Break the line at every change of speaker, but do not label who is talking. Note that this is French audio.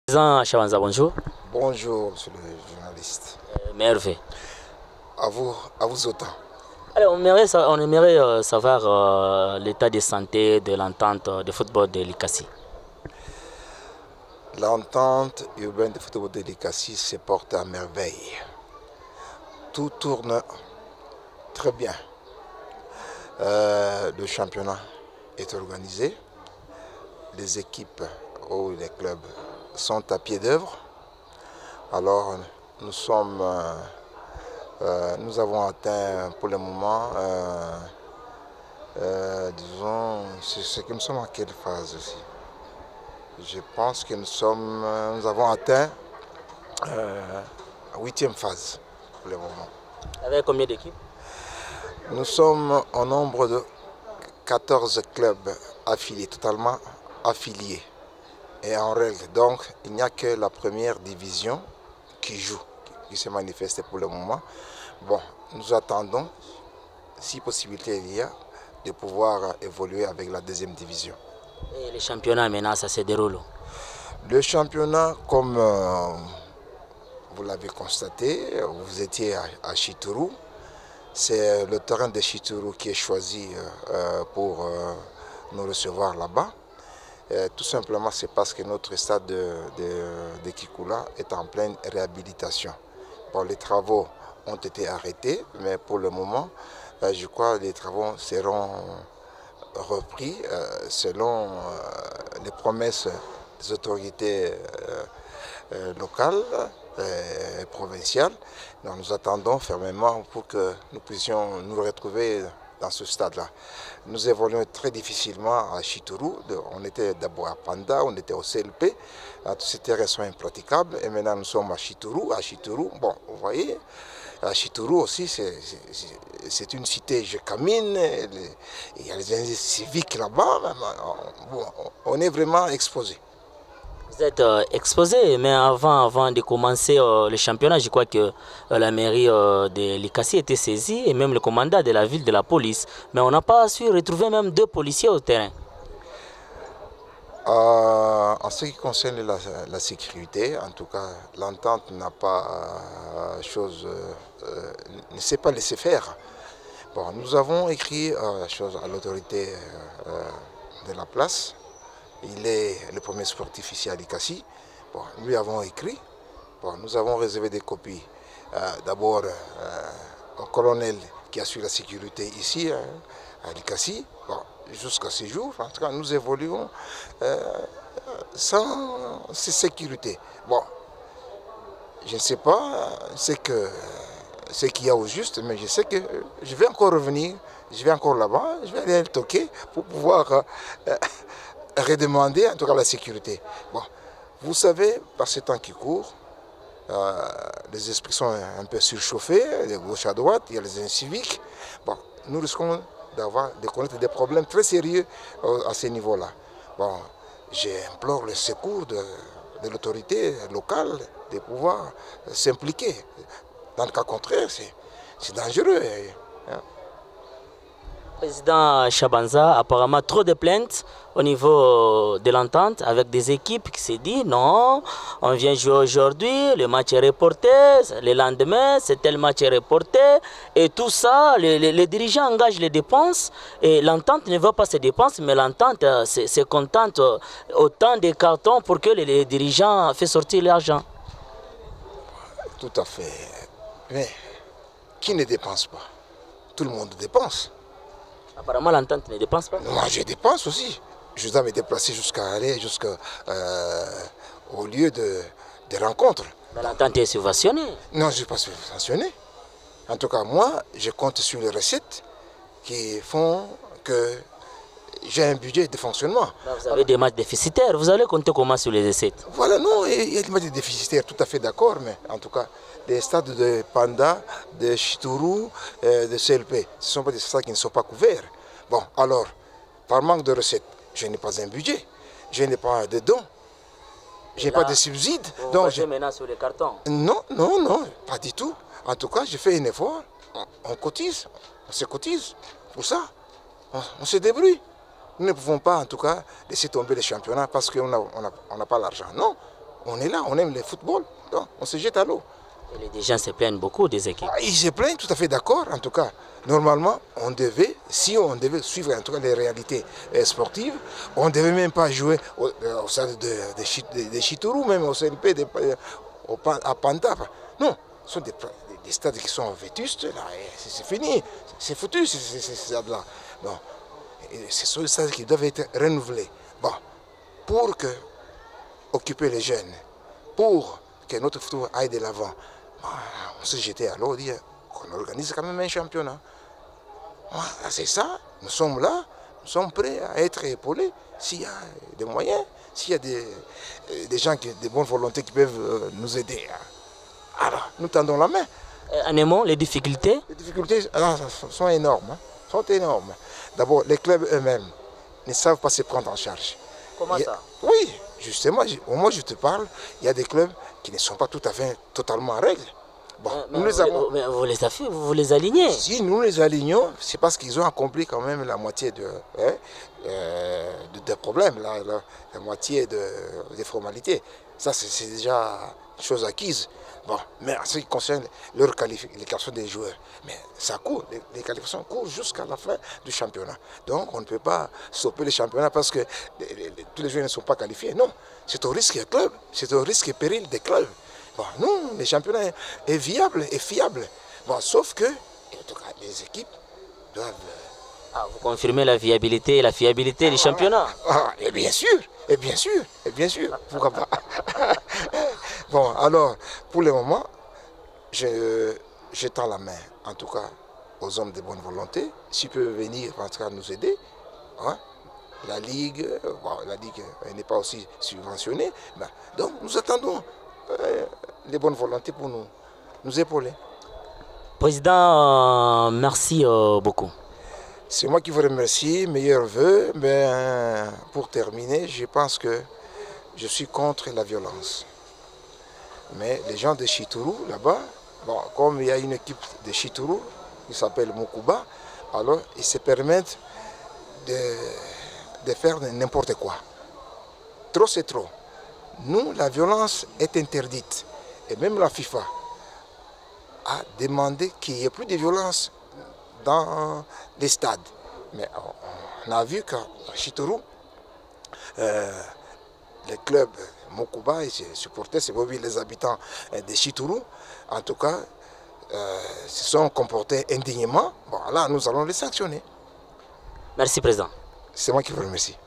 Président Chabanza, bonjour.
Bonjour, monsieur le journaliste.
Merveille.
À vous autant.
Alors, on aimerait savoir l'état de santé de l'entente de football de l'ICASI.
L'entente urbaine de football de l'ICASI se porte à merveille. Tout tourne très bien. Le championnat est organisé. Les équipes ou les clubs sont à pied d'œuvre. Alors, nous avons atteint pour le moment, disons, c'est que nous sommes en quelle phase aussi? Je pense que nous avons atteint la 8e phase pour le moment.
Avec combien d'équipes?
Nous sommes au nombre de 14 clubs affiliés, totalement affiliés et en règle. Donc, il n'y a que la première division qui joue, qui se manifeste pour le moment. Bon, nous attendons, si possibilité il y a, de pouvoir évoluer avec la deuxième division.
Et le championnat maintenant, ça se déroule?
Le championnat, comme vous l'avez constaté, vous étiez à Chituru. C'est le terrain de Chituru qui est choisi pour nous recevoir là-bas. Tout simplement, c'est parce que notre stade de Kikula est en pleine réhabilitation. Bon, les travaux ont été arrêtés, mais pour le moment, je crois que les travaux seront repris selon les promesses des autorités locales et provinciales. Donc, nous attendons fermement pour que nous puissions nous retrouver dans ce stade-là. Nous évoluons très difficilement à Chituru. On était d'abord à Panda, on était au CLP. Ces terrains sont impraticables et maintenant nous sommes à Chituru. À Chituru, bon, vous voyez, à Chituru aussi, c'est une cité Jekamine. Il y a les indices civiques là-bas. Bon, on est vraiment exposé.
Vous êtes exposé, mais avant de commencer le championnat, je crois que la mairie de l'ICASI était saisie et même le commandant de la ville de la police. Mais on n'a pas su retrouver même 2 policiers au terrain.
En ce qui concerne la sécurité, en tout cas, l'entente n'a pas ne s'est pas laissé faire. Bon, nous avons écrit à l'autorité de la place. Il est le premier sportif ici à l'ICASI. Bon, nous lui avons écrit. Bon, nous avons réservé des copies. D'abord au colonel qui assure la sécurité ici à l'ICASI. Bon, jusqu'à ce jour, en tout cas, nous évoluons sans sécurité. Bon, je ne sais pas ce qu'il y a au juste, mais je sais que je vais encore revenir, je vais encore là-bas, je vais aller le toquer pour pouvoir redemander en tout cas la sécurité. Bon, vous savez, par ce temps qui court, les esprits sont un peu surchauffés, de gauche à droite, il y a les inciviques. Bon, nous risquons de connaître des problèmes très sérieux à ce niveau-là. Bon, j'implore le secours de l'autorité locale de pouvoir s'impliquer. Dans le cas contraire, c'est dangereux. Hein.
Président Chabanza, apparemment trop de plaintes au niveau de l'entente avec des équipes qui se disent non, on vient jouer aujourd'hui, le match est reporté, le lendemain, c'est tel match est reporté, et tout ça, les dirigeants engagent les dépenses, et l'entente ne veut pas ces dépenses, mais l'entente se contente autant de cartons pour que les dirigeants fassent sortir l'argent.
Tout à fait. Mais qui ne dépense pas? Tout le monde dépense.
Apparemment, l'entente ne dépense pas.
Moi, je dépense aussi. Je dois me déplacer jusqu'au lieu de rencontre.
Mais l'entente est subventionnée.
Non, je ne suis pas subventionné. En tout cas, moi, je compte sur les recettes qui font que j'ai un budget de fonctionnement.
Là, vous avez des matchs déficitaires. Vous allez compter comment sur les recettes?
Voilà, non, il y a des matchs déficitaires, tout à fait d'accord, mais en tout cas, les stades de Panda, de Chituru, de CLP, ce ne sont pas des stades qui ne sont pas couverts. Bon, alors, par manque de recettes, je n'ai pas un budget, je n'ai pas de dons, je n'ai pas de subsides.
Vous basez maintenant sur les cartons?
Non, non, non, pas du tout. En tout cas, je fais un effort, on cotise, on se cotise pour ça, on se débrouille. Nous ne pouvons pas, en tout cas, laisser tomber les championnats parce qu'on n'a pas l'argent. Non, on est là, on aime le football, donc on se jette à l'eau.
Et les gens se plaignent beaucoup des équipes.
Ils se plaignent, tout à fait d'accord. En tout cas, normalement, si on devait suivre en tout cas les réalités sportives, on ne devait même pas jouer au stade de Chituru, même au CNP, à Panta. Non, ce sont des stades qui sont vétustes, là, c'est fini, c'est foutu ces stades-là. Bon, ce sont des stades qui doivent être renouvelés. Bon, pour occuper les jeunes, pour que notre football aille de l'avant. On s'est jeté à l'eau, dire qu'on organise quand même un championnat. C'est ça, nous sommes là, nous sommes prêts à être épaulés s'il y a des moyens, s'il y a des gens, de bonne volonté qui peuvent nous aider. Alors, nous tendons la main.
En aimant les difficultés?
Les difficultés sont énormes. Sont énormes. D'abord, les clubs eux-mêmes ne savent pas se prendre en charge.
Comment ça?
Oui, justement, au moment où je te parle, il y a des clubs qui ne sont pas tout à fait totalement en règle. Bon, nous les avons.
Vous les alignez?
Si nous les alignons, c'est parce qu'ils ont accompli quand même la moitié des problèmes, la moitié des formalités. Ça, c'est déjà une chose acquise. Bon, mais en ce qui concerne les qualifications des joueurs, mais ça court, les qualifications courent jusqu'à la fin du championnat. Donc on ne peut pas stopper le championnat parce que tous les joueurs ne sont pas qualifiés. Non, c'est au risque des clubs, c'est au risque et péril des clubs. Bon, non, le championnat est viable et fiable. Bon, sauf que, en tout cas, les équipes doivent...
Vous confirmez la viabilité et la fiabilité du championnat?
Et bien sûr, et bien sûr, et bien sûr, pourquoi pas. Bon, alors, pour le moment, je tends la main, en tout cas, aux hommes de bonne volonté, s'ils peuvent venir, en tout cas, nous aider. Hein? La Ligue n'est pas aussi subventionnée. Ben, donc, nous attendons les bonnes volontés pour nous épauler.
Président, merci beaucoup.
C'est moi qui vous remercie, meilleurs vœux. Ben, pour terminer, je pense que je suis contre la violence. Mais les gens de Chituru, là-bas, bon, comme il y a une équipe de Chituru qui s'appelle Mokuba, alors ils se permettent de faire n'importe quoi. Trop, c'est trop. Nous, la violence est interdite. Et même la FIFA a demandé qu'il n'y ait plus de violence dans les stades. Mais on a vu qu'à Chituru, les clubs Mokuba et ses supporters, c'est les habitants de Chituru, en tout cas, se sont comportés indignement. Bon, là, nous allons les sanctionner.
Merci, Président.
C'est moi qui vous remercie.